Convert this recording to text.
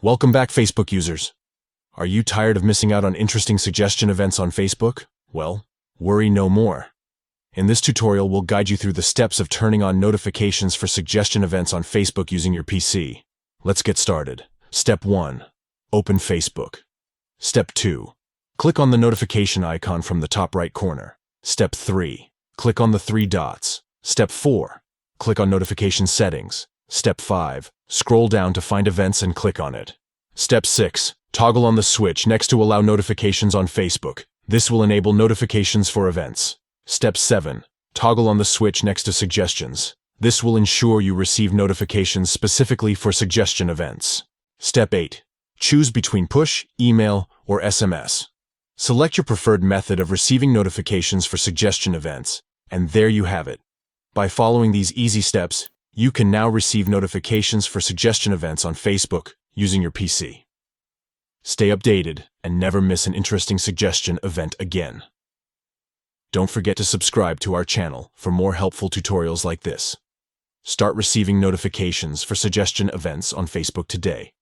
Welcome back, Facebook users. Are you tired of missing out on interesting suggestion events on Facebook? Well, worry no more. In this tutorial, we'll guide you through the steps of turning on notifications for suggestion events on Facebook using your PC. Let's get started. Step 1. Open Facebook. Step 2. Click on the notification icon from the top right corner. Step 3. Click on the 3 dots. Step 4. Click on Notification Settings. Step 5. Scroll down to find Events and click on it. Step 6. Toggle on the switch next to Allow Notifications on Facebook. This will enable notifications for events. Step 7. Toggle on the switch next to Suggestions. This will ensure you receive notifications specifically for suggestion events. Step 8. Choose between push, email, or SMS. Select your preferred method of receiving notifications for suggestion events, and there you have it. By following these easy steps, you can now receive notifications for suggestion events on Facebook using your PC. Stay updated and never miss an interesting suggestion event again. Don't forget to subscribe to our channel for more helpful tutorials like this. Start receiving notifications for suggestion events on Facebook today.